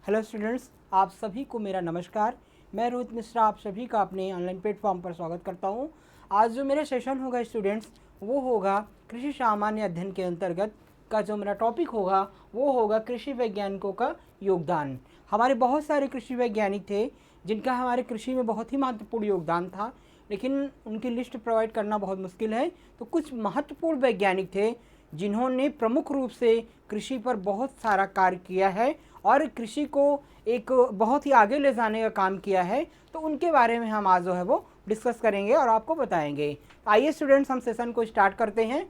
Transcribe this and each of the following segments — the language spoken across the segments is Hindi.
हेलो स्टूडेंट्स, आप सभी को मेरा नमस्कार। मैं रोहित मिश्रा आप सभी का अपने ऑनलाइन प्लेटफॉर्म पर स्वागत करता हूं। आज जो मेरा सेशन होगा स्टूडेंट्स, वो होगा कृषि सामान्य अध्ययन के अंतर्गत का जो मेरा टॉपिक होगा वो होगा कृषि वैज्ञानिकों का योगदान। हमारे बहुत सारे कृषि वैज्ञानिक थे जिनका हमारे कृषि में बहुत ही महत्वपूर्ण योगदान था, लेकिन उनकी लिस्ट प्रोवाइड करना बहुत मुश्किल है। तो कुछ महत्वपूर्ण वैज्ञानिक थे जिन्होंने प्रमुख रूप से कृषि पर बहुत सारा कार्य किया है और कृषि को एक बहुत ही आगे ले जाने का काम किया है। तो उनके बारे में हम आज जो है वो डिस्कस करेंगे और आपको बताएंगे। आइए स्टूडेंट्स, हम सेशन को स्टार्ट करते हैं।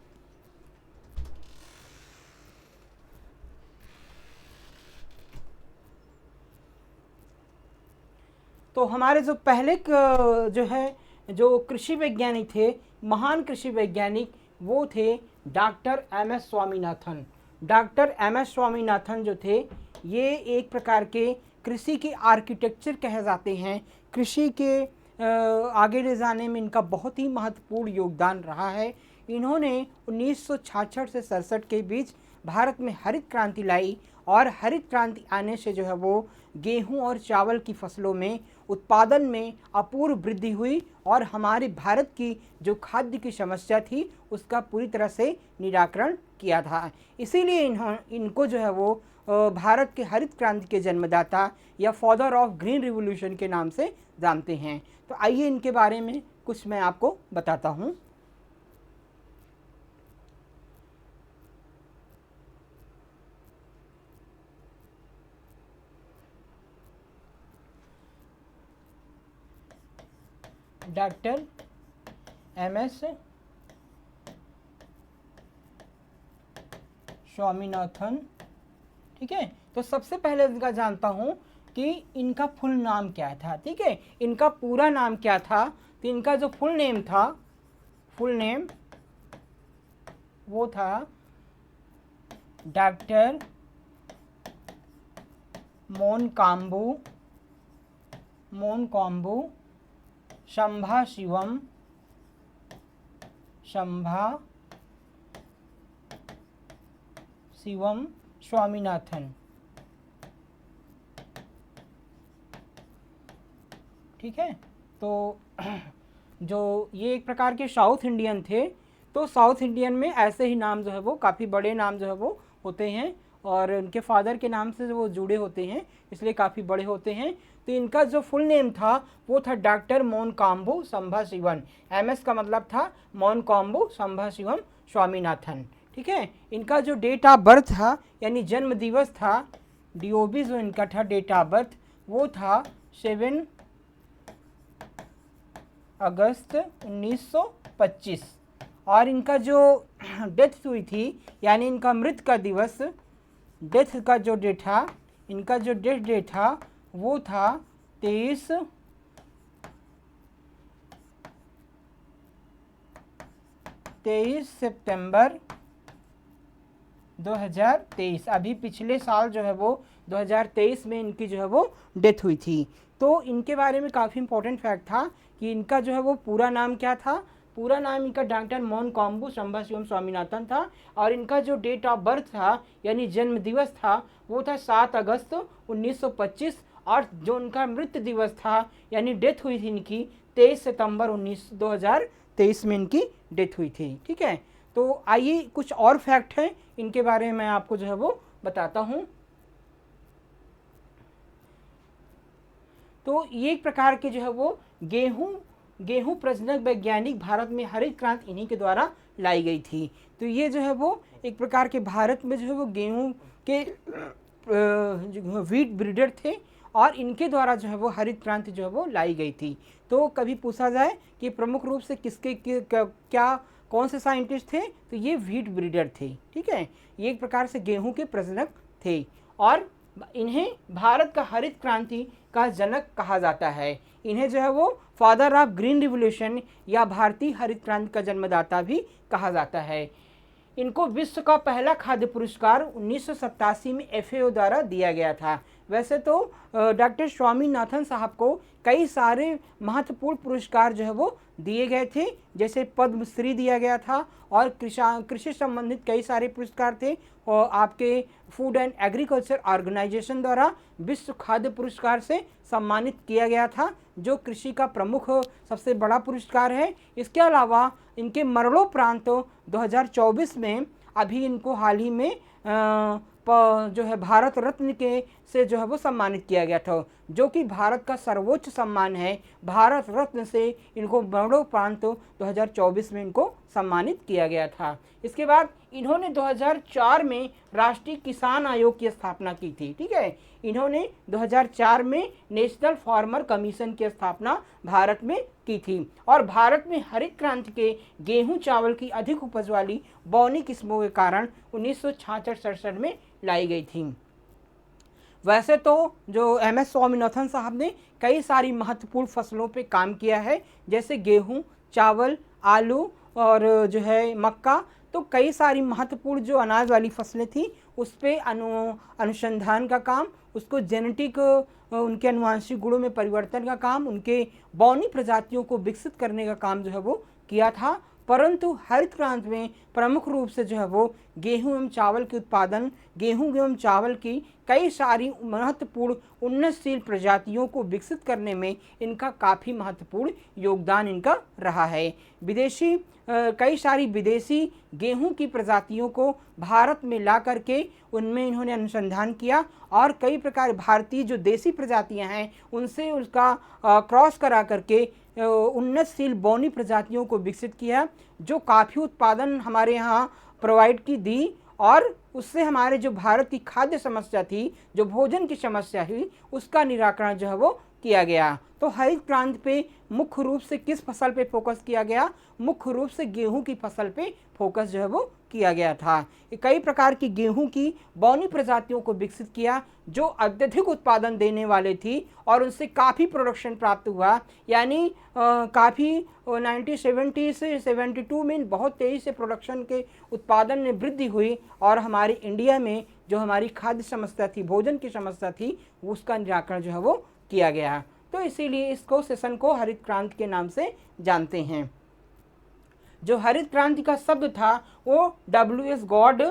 तो हमारे जो पहले जो कृषि वैज्ञानिक थे, महान कृषि वैज्ञानिक, वो थे doctor M S Swaminathan. Doctor M S Swaminathan जो थे, ये एक प्रकार के कृषि के आर्किटेक्चर कहे जाते हैं। कृषि के आगे ले जाने में इनका बहुत ही महत्वपूर्ण योगदान रहा है। इन्होंने 1966 से 67 के बीच भारत में हरित क्रांति लाई और हरित क्रांति आने से जो है वो गेहूं और चावल की फसलों में उत्पादन में अपूर्व वृद्धि हुई और हमारे भारत की जो खाद्य की समस्या थी उसका पूरी तरह से निराकरण किया था। इसीलिए इनको जो है वो भारत के हरित क्रांति के जन्मदाता या फादर ऑफ ग्रीन रिवॉल्यूशन के नाम से जानते हैं। तो आइए इनके बारे में कुछ मैं आपको बताता हूँ। डॉक्टर एम एस स्वामीनाथन, ठीक है। तो सबसे पहले इनका जानता हूं कि इनका फुल नाम क्या था, ठीक है। इनका पूरा नाम क्या था? तो इनका जो फुल नेम था, फुल नेम वो था डॉक्टर मोनकाम्बू संभाशिवम स्वामीनाथन, ठीक है। तो जो ये एक प्रकार के साउथ इंडियन थे। तो साउथ इंडियन में ऐसे ही नाम जो है वो काफ़ी बड़े नाम जो है वो होते हैं और उनके फादर के नाम से वो जुड़े होते हैं, इसलिए काफ़ी बड़े होते हैं। तो इनका जो फुल नेम था वो था डॉक्टर मोनकाम्बू संभाशिवन। एमएस का मतलब था मोनकाम्बू संभाशिवम स्वामीनाथन, ठीक है। इनका जो डेट ऑफ बर्थ था यानी जन्म दिवस था, डीओबी जो इनका था डेट ऑफ बर्थ, वो था 7 अगस्त 1925। और इनका जो डेथ हुई थी यानी इनका मृत का दिवस, डेथ का जो डेट था, इनका जो डेट था वो था 23 सितंबर 2023। अभी पिछले साल जो है वो 2023 में इनकी जो है वो डेथ हुई थी। तो इनके बारे में काफ़ी इंपॉर्टेंट फैक्ट था कि इनका जो है वो पूरा नाम क्या था। पूरा नाम इनका डॉक्टर मोनकाम्बू संभाशिवम स्वामीनाथन था और इनका जो डेट ऑफ बर्थ था यानी जन्म दिवस था वो था 7 अगस्त 1925 और जो इनका मृत्यु दिवस था यानी डेथ हुई थी इनकी 23 सितंबर 2023 में इनकी डेथ हुई थी, ठीक है। तो आइए कुछ और फैक्ट हैं इनके बारे में मैं आपको जो है वो बताता हूँ। तो ये एक प्रकार के जो है वो गेहूं प्रजनक वैज्ञानिक भारत में हरित क्रांति इन्हीं के द्वारा लाई गई थी। तो ये जो है वो एक प्रकार के भारत में जो है वो गेहूं के वीट ब्रीडर थे और इनके द्वारा जो है वो हरित क्रांति जो है वो लाई गई थी। तो कभी पूछा जाए कि प्रमुख रूप से कौन से साइंटिस्ट थे, तो ये वीट ब्रीडर थे, ठीक है। ये एक प्रकार से गेहूं के प्रजनक थे और इन्हें भारत का हरित क्रांति का जनक कहा जाता है। इन्हें जो है वो फादर ऑफ ग्रीन रिवॉल्यूशन या भारतीय हरित क्रांति का जन्मदाता भी कहा जाता है। इनको विश्व का पहला खाद्य पुरस्कार 1987 में FAO द्वारा दिया गया था। वैसे तो डॉक्टर स्वामीनाथन साहब को कई सारे महत्वपूर्ण पुरस्कार जो है वो दिए गए थे, जैसे पद्मश्री दिया गया था और कृषि संबंधित कई सारे पुरस्कार थे। और आपके फूड एंड एग्रीकल्चर ऑर्गेनाइजेशन द्वारा विश्व खाद्य पुरस्कार से सम्मानित किया गया था, जो कृषि का प्रमुख सबसे बड़ा पुरस्कार है। इसके अलावा इनके मरणोपरांत 2024 में अभी इनको हाल ही में जो है भारत रत्न के से जो है वो सम्मानित किया गया था, जो कि भारत का सर्वोच्च सम्मान है। भारत रत्न से इनको मरणोपरांत 2024 में इनको सम्मानित किया गया था। इसके बाद इन्होंने 2004 में राष्ट्रीय किसान आयोग की स्थापना की थी। ठीक है, इन्होंने 2004 में नेशनल फार्मर कमीशन की स्थापना भारत में की थी और भारत में हरित क्रांति के गेहूं चावल की अधिक उपज वाली बौनी किस्मों के कारण 1966-67 में लाई गई थी। वैसे तो जो एमएस स्वामीनाथन साहब ने कई सारी महत्वपूर्ण फसलों पे काम किया है, जैसे गेहूं, चावल, आलू और जो है मक्का। तो कई सारी महत्वपूर्ण जो अनाज वाली फसलें थी उस पर अनुसंधान का काम, उसको जेनेटिक उनके अनुवांशिक गुणों में परिवर्तन का काम, उनके बौनी प्रजातियों को विकसित करने का काम जो है वो किया था। परंतु हरित क्रांति में प्रमुख रूप से जो है वो गेहूं एवं चावल के उत्पादन, गेहूं एवं चावल की कई सारी महत्वपूर्ण उन्नतशील प्रजातियों को विकसित करने में इनका काफ़ी महत्वपूर्ण योगदान इनका रहा है। कई सारी विदेशी गेहूं की प्रजातियों को भारत में ला करके उनमें इन्होंने अनुसंधान किया और कई प्रकार भारतीय जो देसी प्रजातियां हैं उनसे उसका क्रॉस करा करके उन्नतशील बौनी प्रजातियों को विकसित किया, जो काफ़ी उत्पादन हमारे यहाँ प्रोवाइड की दी और उससे हमारे जो भारत की खाद्य समस्या थी, जो भोजन की समस्या हुई, उसका निराकरण जो है वो किया गया। तो हरित क्रांति पे मुख्य रूप से किस फसल पे फोकस किया गया? मुख्य रूप से गेहूं की फसल पे फोकस जो है वो किया गया था। कई प्रकार की गेहूं की बौनी प्रजातियों को विकसित किया जो अत्यधिक उत्पादन देने वाले थी और उनसे काफ़ी प्रोडक्शन प्राप्त हुआ। यानी काफ़ी 1970 से 72 में बहुत तेज़ी से प्रोडक्शन के उत्पादन में वृद्धि हुई और हमारे इंडिया में जो हमारी खाद्य समस्या थी, भोजन की समस्या थी, उसका निराकरण जो है वो किया गया। तो इसीलिए इसको सेशन को हरित क्रांति के नाम से जानते हैं। जो हरित क्रांति का शब्द था वो W.S. गॉड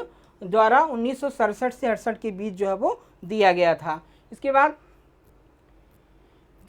द्वारा 1967 से 68 के बीच जो है वो दिया गया था। इसके बाद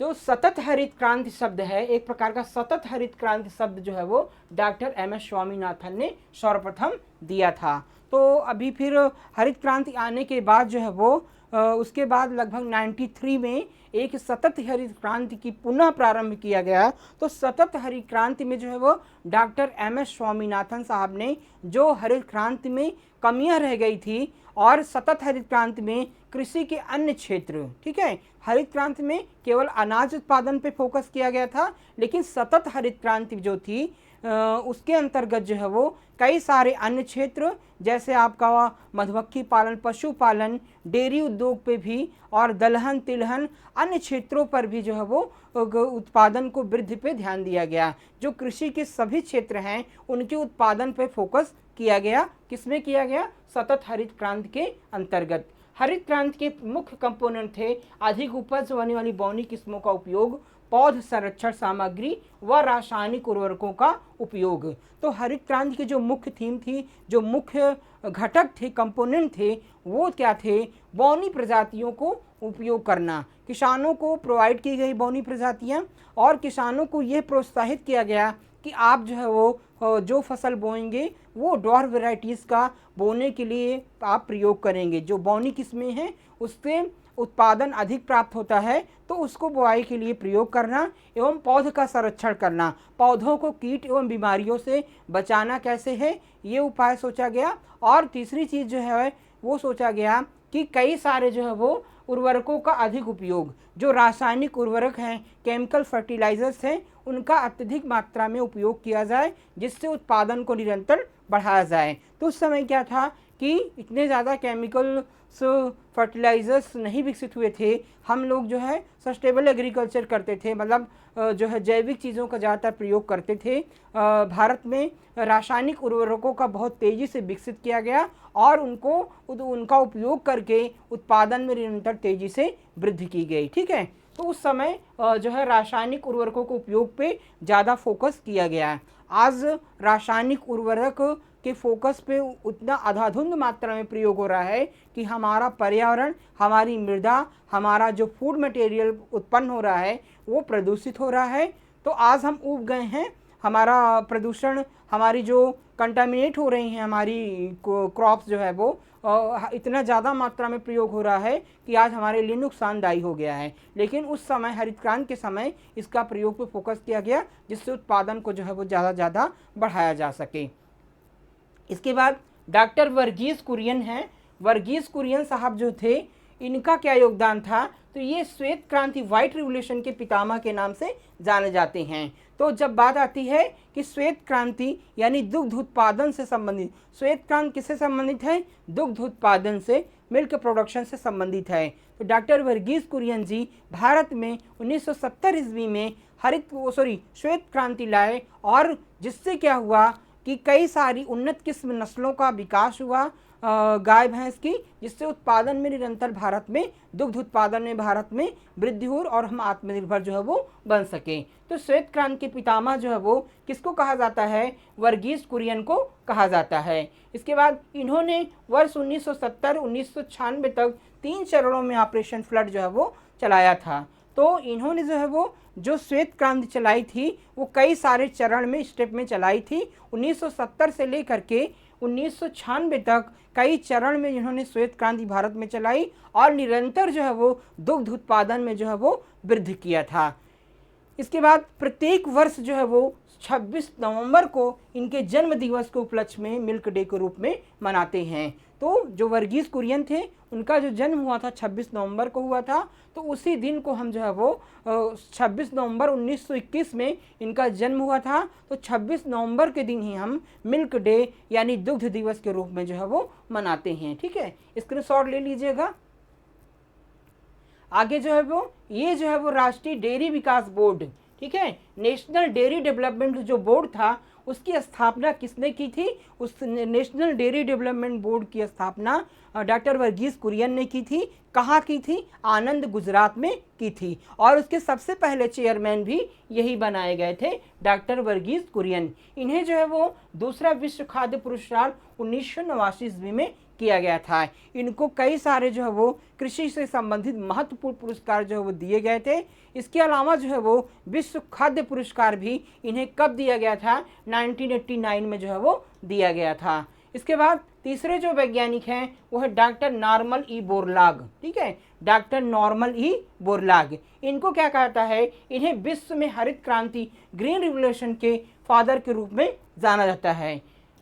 जो सतत हरित क्रांति शब्द है, एक प्रकार का सतत हरित क्रांति शब्द जो है वो डॉक्टर एमएस स्वामीनाथन ने सर्वप्रथम दिया था। तो अभी फिर हरित क्रांति आने के बाद जो है वो उसके बाद लगभग 93 में एक सतत हरित क्रांति की पुनः प्रारंभ किया गया। तो सतत हरित क्रांति में जो है वो डॉक्टर एमएस स्वामीनाथन साहब ने जो हरित क्रांति में कमियां रह गई थी और सतत हरित क्रांति में कृषि के अन्य क्षेत्र, ठीक है, हरित क्रांति में केवल अनाज उत्पादन पे फोकस किया गया था, लेकिन सतत हरित क्रांति जो थी उसके अंतर्गत जो है वो कई सारे अन्य क्षेत्र, जैसे आपका मधुमक्खी पालन, पशुपालन, डेयरी उद्योग पे भी और दलहन, तिलहन, अन्य क्षेत्रों पर भी जो है वो उत्पादन को वृद्धि पे ध्यान दिया गया। जो कृषि के सभी क्षेत्र हैं उनके उत्पादन पे फोकस किया गया। किसमें किया गया? सतत हरित क्रांति के अंतर्गत। हरित क्रांति के मुख्य कंपोनेंट थे अधिक उपज होने वाली बौनी किस्मों का उपयोग, पौध संरक्षण सामग्री व रासायनिक उर्वरकों का उपयोग। तो हरित क्रांति की जो मुख्य थीम थी, जो मुख्य घटक थे, कंपोनेंट थे, वो क्या थे? बौनी प्रजातियों को उपयोग करना, किसानों को प्रोवाइड की गई बौनी प्रजातियां और किसानों को ये प्रोत्साहित किया गया कि आप जो है वो जो फसल बोएंगे वो ड्वार्फ वैरायटीज़ का बोने के लिए आप प्रयोग करेंगे। जो बौनी किस्में हैं उससे उत्पादन अधिक प्राप्त होता है तो उसको बुआई के लिए प्रयोग करना एवं पौध का संरक्षण करना, पौधों को कीट एवं बीमारियों से बचाना कैसे है, ये उपाय सोचा गया। और तीसरी चीज़ जो है वो सोचा गया कि कई सारे जो है वो उर्वरकों का अधिक उपयोग, जो रासायनिक उर्वरक हैं, केमिकल फर्टिलाइजर्स हैं, उनका अत्यधिक मात्रा में उपयोग किया जाए जिससे उत्पादन को निरंतर बढ़ाया जाए। तो उस समय क्या था कि इतने ज़्यादा केमिकल्स फर्टिलाइज़र्स नहीं विकसित हुए थे। हम लोग जो है सस्टेनेबल एग्रीकल्चर करते थे, मतलब जो है जैविक चीज़ों का ज़्यादातर प्रयोग करते थे। भारत में रासायनिक उर्वरकों का बहुत तेज़ी से विकसित किया गया और उनका उपयोग करके उत्पादन में निरंतर तेज़ी से वृद्धि की गई। ठीक है, तो उस समय जो है रासायनिक उर्वरकों के उपयोग पे ज़्यादा फोकस किया गया है। आज रासायनिक उर्वरक के फोकस पे उतना अंधाधुंध मात्रा में प्रयोग हो रहा है कि हमारा पर्यावरण, हमारी मृदा, हमारा जो फूड मटेरियल उत्पन्न हो रहा है वो प्रदूषित हो रहा है। तो आज हम उब गए हैं, हमारा प्रदूषण, हमारी जो कंटामिनेट हो रही हैं हमारी क्रॉप्स जो है वो इतना ज़्यादा मात्रा में प्रयोग हो रहा है कि आज हमारे लिए नुकसानदायी हो गया है। लेकिन उस समय हरित क्रांति के समय इसका प्रयोग पे फोकस किया गया, जिससे उत्पादन को जो है वो ज़्यादा बढ़ाया जा सके। इसके बाद डॉक्टर वर्गीस कुरियन हैं। वर्गीस कुरियन साहब जो थे, इनका क्या योगदान था, तो ये श्वेत क्रांति, व्हाइट रिवोल्यूशन के पितामह के नाम से जाने जाते हैं। तो जब बात आती है कि श्वेत क्रांति यानी दुग्ध उत्पादन से संबंधित, श्वेत क्रांति किससे संबंधित है, दुग्ध उत्पादन से, मिल्क प्रोडक्शन से संबंधित है। तो डॉक्टर वर्गीस कुरियन जी भारत में 1970 ईस्वी में श्वेत क्रांति लाए, और जिससे क्या हुआ कि कई सारी उन्नत किस्म नस्लों का विकास हुआ गाय भैंस की, जिससे उत्पादन में निरंतर भारत में, दुग्ध उत्पादन में भारत में वृद्धि हो और हम आत्मनिर्भर जो है वो बन सके। तो श्वेत क्रांति के पितामह जो है वो किसको कहा जाता है, वर्गीस कुरियन को कहा जाता है। इसके बाद इन्होंने वर्ष 1970-1996 तक 3 चरणों में ऑपरेशन फ्लड जो है वो चलाया था। तो इन्होंने जो है वो जो श्वेत क्रांति चलाई थी वो कई सारे चरण में, स्टेप में चलाई थी। 1970 से लेकर के 1996 तक कई चरण में इन्होंने श्वेत क्रांति भारत में चलाई और निरंतर जो है वो दुग्ध उत्पादन में जो है वो वृद्धि किया था। इसके बाद प्रत्येक वर्ष जो है वो 26 नवंबर को इनके जन्म दिवस के उपलक्ष्य में मिल्क डे के रूप में मनाते हैं। तो जो वर्गीस कुरियन थे, उनका जो जन्म हुआ था 26 नवंबर को हुआ था, तो उसी दिन को हम जो है वो 26 नवंबर 1921 में इनका जन्म हुआ था। तो 26 नवंबर के दिन ही हम मिल्क डे यानी दुग्ध दिवस के रूप में जो है वो मनाते हैं। ठीक है, स्क्रीनशॉट ले लीजिएगा। आगे जो है वो ये जो है वो राष्ट्रीय डेयरी विकास बोर्ड, ठीक है, नेशनल डेयरी डेवलपमेंट जो बोर्ड था, उसकी स्थापना किसने की थी, उस नेशनल डेयरी डेवलपमेंट बोर्ड की स्थापना डॉक्टर वर्गीस कुरियन ने की थी। कहाँ की थी, आनंद, गुजरात में की थी, और उसके सबसे पहले चेयरमैन भी यही बनाए गए थे, डॉक्टर वर्गीस कुरियन। इन्हें जो है वो दूसरा विश्व खाद्य पुरस्कार 1989 ईस्वी में किया गया था। इनको कई सारे जो है वो कृषि से संबंधित महत्वपूर्ण पुरस्कार जो है वो दिए गए थे। इसके अलावा जो है वो विश्व खाद्य पुरस्कार भी इन्हें कब दिया गया था, 1989 में जो है वो दिया गया था। इसके बाद तीसरे जो वैज्ञानिक हैं वो है डॉक्टर नॉर्मन ई बोरलॉग। ठीक है, डॉक्टर नॉर्मन ई बोरलॉग, इनको क्या कहता है, इन्हें विश्व में हरित क्रांति, ग्रीन रिवोल्यूशन के फादर के रूप में जाना जाता है।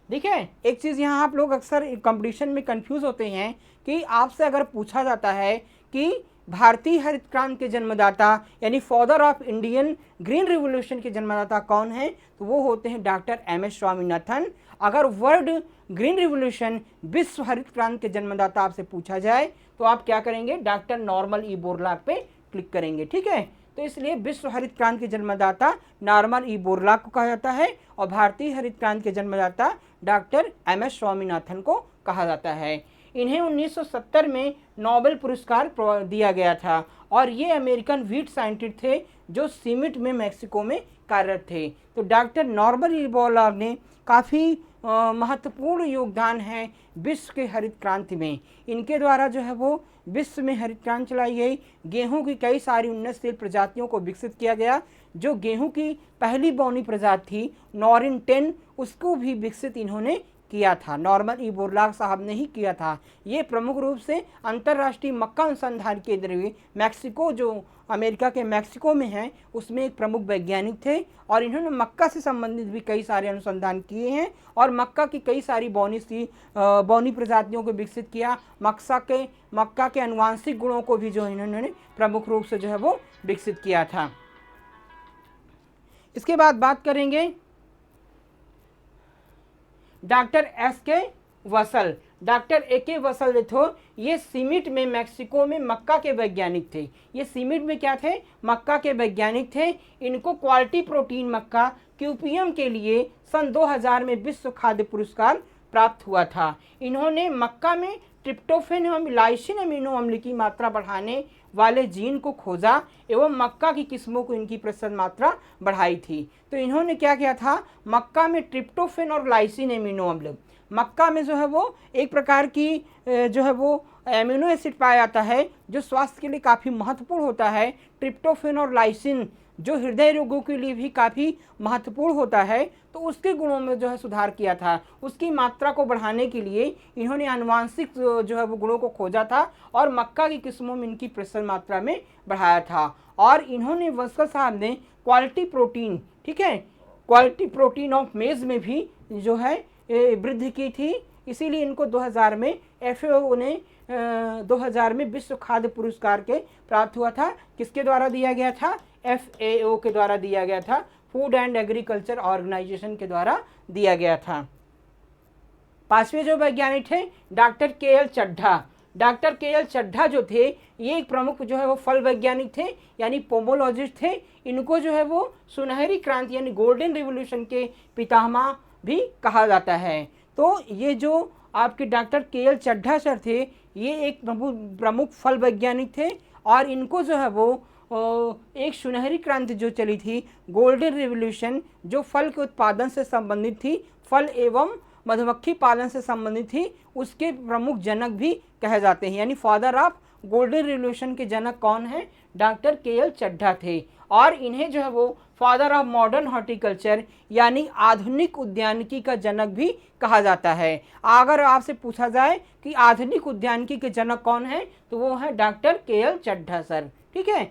देखिए, एक चीज़ यहाँ आप लोग अक्सर कंपटीशन में कंफ्यूज होते हैं कि आपसे अगर पूछा जाता है कि भारतीय हरित क्रांति के जन्मदाता यानी father of Indian green revolution के जन्मदाता कौन है, तो वो होते हैं डॉक्टर MS स्वामीनाथन। अगर वर्ल्ड ग्रीन रिवोल्यूशन, विश्व हरित क्रांति के जन्मदाता आपसे पूछा जाए तो आप क्या करेंगे, डॉक्टर नॉर्मन ई बोरलॉग पे क्लिक करेंगे। ठीक है, तो इसलिए विश्व हरित क्रांति के जन्मदाता नॉर्मन ई बोरलॉग को कहा जाता है और भारतीय हरित क्रांति के जन्मदाता डॉक्टर MS स्वामीनाथन को कहा जाता है। इन्हें 1970 में नोबेल पुरस्कार दिया गया था और ये अमेरिकन व्हीट साइंटिस्ट थे जो सीमिट में मैक्सिको में कार्यरत थे। तो डॉक्टर नॉर्मन ई बोरलॉग ने काफ़ी महत्वपूर्ण योगदान है विश्व के हरित क्रांति में। इनके द्वारा जो है वो विश्व में हरित क्रांति चलाई गई। गेहूं की कई सारी उन्नतशील प्रजातियों को विकसित किया गया। जो गेहूं की पहली बौनी प्रजाति थी नॉरिन 10, उसको भी विकसित इन्होंने किया था, नॉर्मन ई बोरलॉग साहब ने ही किया था। ये प्रमुख रूप से अंतर्राष्ट्रीय मक्का अनुसंधान केंद्र में मैक्सिको, जो अमेरिका के मैक्सिको में है, उसमें एक प्रमुख वैज्ञानिक थे और इन्होंने मक्का से संबंधित भी कई सारे अनुसंधान किए हैं और मक्का की कई सारी बौनी प्रजातियों को विकसित किया। मक्का के अनुवांशिक गुणों को भी जो इन्होंने प्रमुख रूप से जो है वो विकसित किया था। इसके बाद बात करेंगे डॉक्टर एस के वसल। डॉक्टर ए के वसल जो थे ये सीमिट में मैक्सिको में मक्का के वैज्ञानिक थे। ये सीमिट में क्या थे? मक्का के वैज्ञानिक थे। इनको क्वालिटी प्रोटीन मक्का क्यूपीएम के लिए सन 2000 में विश्व खाद्य पुरस्कार प्राप्त हुआ था। इन्होंने मक्का में ट्रिप्टोफेन एवं लाइसिन अमीनो अम्ल की मात्रा बढ़ाने वाले जीन को खोजा एवं मक्का की किस्मों को इनकी प्रतिशत मात्रा बढ़ाई थी। तो इन्होंने क्या किया था? मक्का में ट्रिप्टोफेन और लाइसिन अमीनो अम्ल, मक्का में जो है वो एक प्रकार की जो है वो एमिनो एसिड पाया जाता है जो स्वास्थ्य के लिए काफ़ी महत्वपूर्ण होता है। ट्रिप्टोफेन और लाइसिन जो हृदय रोगों के लिए भी काफ़ी महत्वपूर्ण होता है, तो उसके गुणों में जो है सुधार किया था। उसकी मात्रा को बढ़ाने के लिए इन्होंने आनुवांशिक जो है वो गुणों को खोजा था और मक्का की किस्मों में इनकी प्रतिशत मात्रा में बढ़ाया था। और इन्होंने वस्कर साहब ने क्वालिटी प्रोटीन, ठीक है, क्वालिटी प्रोटीन ऑफ मेज में भी जो है वृद्धि की थी। इसीलिए इनको 2000 में एफएओ ने 2000 में विश्व खाद्य पुरस्कार के प्राप्त हुआ था। किसके द्वारा दिया गया था? एफएओ के द्वारा दिया गया था, फूड एंड एग्रीकल्चर ऑर्गेनाइजेशन के द्वारा दिया गया था। पांचवें जो वैज्ञानिक थे doctor K L. Chadha. Doctor K L. Chadha जो थे ये एक प्रमुख जो है वो फल वैज्ञानिक थे, यानी पोमोलॉजिस्ट थे। इनको जो है वो सुनहरी क्रांति यानी गोल्डन रिवोल्यूशन के पितामह भी कहा जाता है। तो ये जो आपके डॉक्टर के.एल. चड्ढा सर थे ये एक प्रमुख फल वैज्ञानिक थे और इनको जो है वो एक सुनहरी क्रांति जो चली थी, गोल्डन रिवोल्यूशन, जो फल के उत्पादन से संबंधित थी, फल एवं मधुमक्खी पालन से संबंधित थी, उसके प्रमुख जनक भी कहे जाते हैं। यानी फादर ऑफ गोल्डन रिवोल्यूशन के जनक कौन है? Doctor K L. चड्ढा थे। और इन्हें जो है वो फादर ऑफ मॉडर्न हॉर्टिकल्चर यानी आधुनिक उद्यानिकी का जनक भी कहा जाता है। अगर आपसे पूछा जाए कि आधुनिक उद्यानिकी के जनक कौन है तो वो है डॉक्टर के.एल. चड्ढा सर, ठीक है।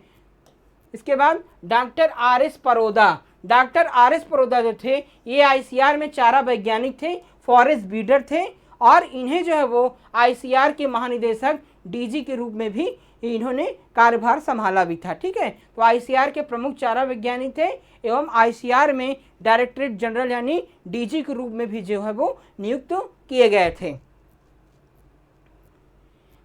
इसके बाद doctor R S. Paroda. Doctor R S. Paroda जो थे ये आईसीआर में चारा वैज्ञानिक थे, फॉरेस्ट ब्रीडर थे और इन्हें जो है वो आईसीआर के महानिदेशक डीजी के रूप में भी इन्होंने कार्यभार संभाला भी था, ठीक है। तो आईसीआर के प्रमुख चारा वैज्ञानिक थे एवं आईसीआर में डायरेक्टरेट जनरल यानी डीजी के रूप में भी जो है वो नियुक्त किए गए थे।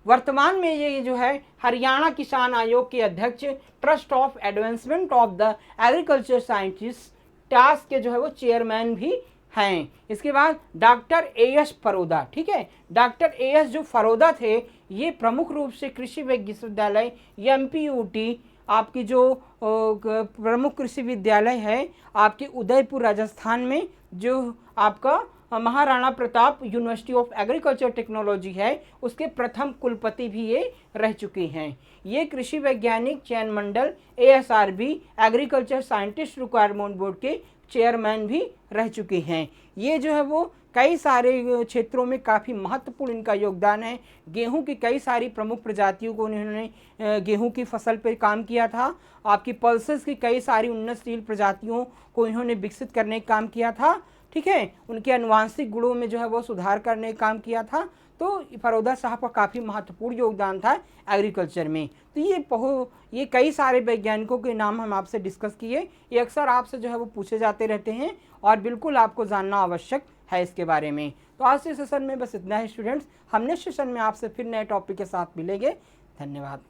वर्तमान में ये जो है हरियाणा किसान आयोग के अध्यक्ष, trust of advancement of the agriculture scientist task के जो है वो चेयरमैन भी हैं। इसके बाद डॉक्टर ए.एस. फरोदा, ठीक है। Doctor AS. जो फरोदा थे ये प्रमुख रूप से कृषि विश्वविद्यालय एमपीयूटी आपकी जो प्रमुख कृषि विद्यालय है आपके उदयपुर राजस्थान में, जो आपका Maharana Pratap university of agriculture technology है, उसके प्रथम कुलपति भी ये रह चुके हैं। ये कृषि वैज्ञानिक चयन मंडल ASRB agriculture scientist requirement board के चेयरमैन भी रह चुके हैं। ये जो है वो कई सारे क्षेत्रों में काफ़ी महत्वपूर्ण इनका योगदान है। गेहूं की कई सारी प्रमुख प्रजातियों को इन्होंने गेहूं की फसल पर काम किया था। आपकी पल्सेस की कई सारी उन्नतशील प्रजातियों को इन्होंने विकसित करने का काम किया था, ठीक है। उनके अनुवांशिक गुणों में जो है वो सुधार करने का काम किया था। तो फरोदा साहब का काफ़ी महत्वपूर्ण योगदान था एग्रीकल्चर में। तो ये कई सारे वैज्ञानिकों के नाम हम आपसे डिस्कस किए। ये अक्सर आपसे जो है वो पूछे जाते रहते हैं और बिल्कुल आपको जानना आवश्यक है इसके बारे में। तो आज के सेशन में बस इतना है स्टूडेंट्स। हम नेक्स्ट सेशन में आपसे फिर नए टॉपिक के साथ मिलेंगे। धन्यवाद।